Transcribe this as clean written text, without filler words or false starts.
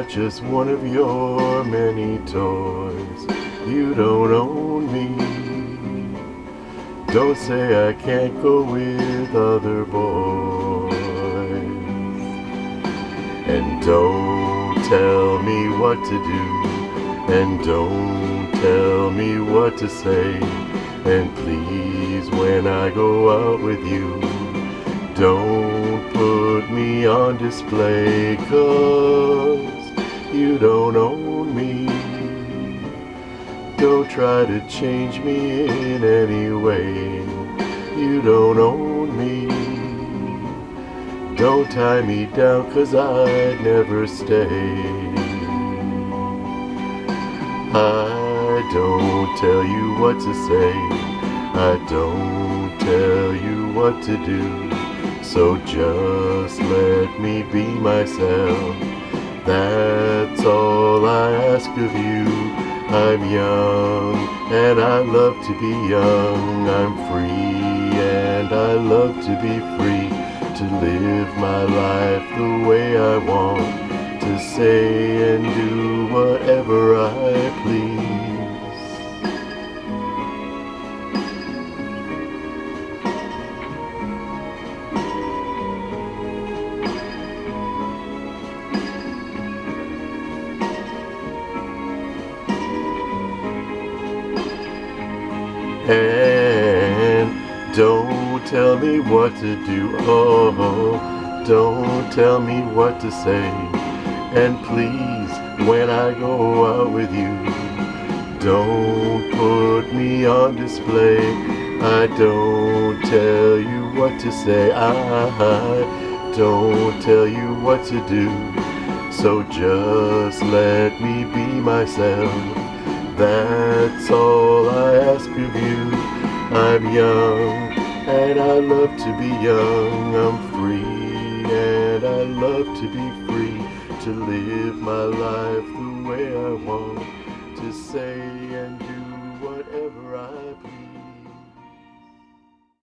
not just one of your many toys. You don't own me. Don't say I can't go with other boys. And don't tell me what to do. And don't tell me what to say. And please, when I go out with you, don't put me on display, 'cause you don't own me. Don't try to change me in any way. You don't own me. Don't tie me down, 'cause I'd never stay. I don't tell you what to say. I don't tell you what to do. So just let me be myself. That's all I ask of you. I'm young and I love to be young. I'm free and I love to be free. To live my life the way I want. To say and do whatever I please. And don't tell me what to do. Oh, don't tell me what to say. And please, when I go out with you, don't put me on display. I don't tell you what to say. I don't tell you what to do. So just let me be myself. That's all I ask of you. I'm young and I love to be young. I'm free and I love to be free. To live my life the way I want. To say and do whatever I please.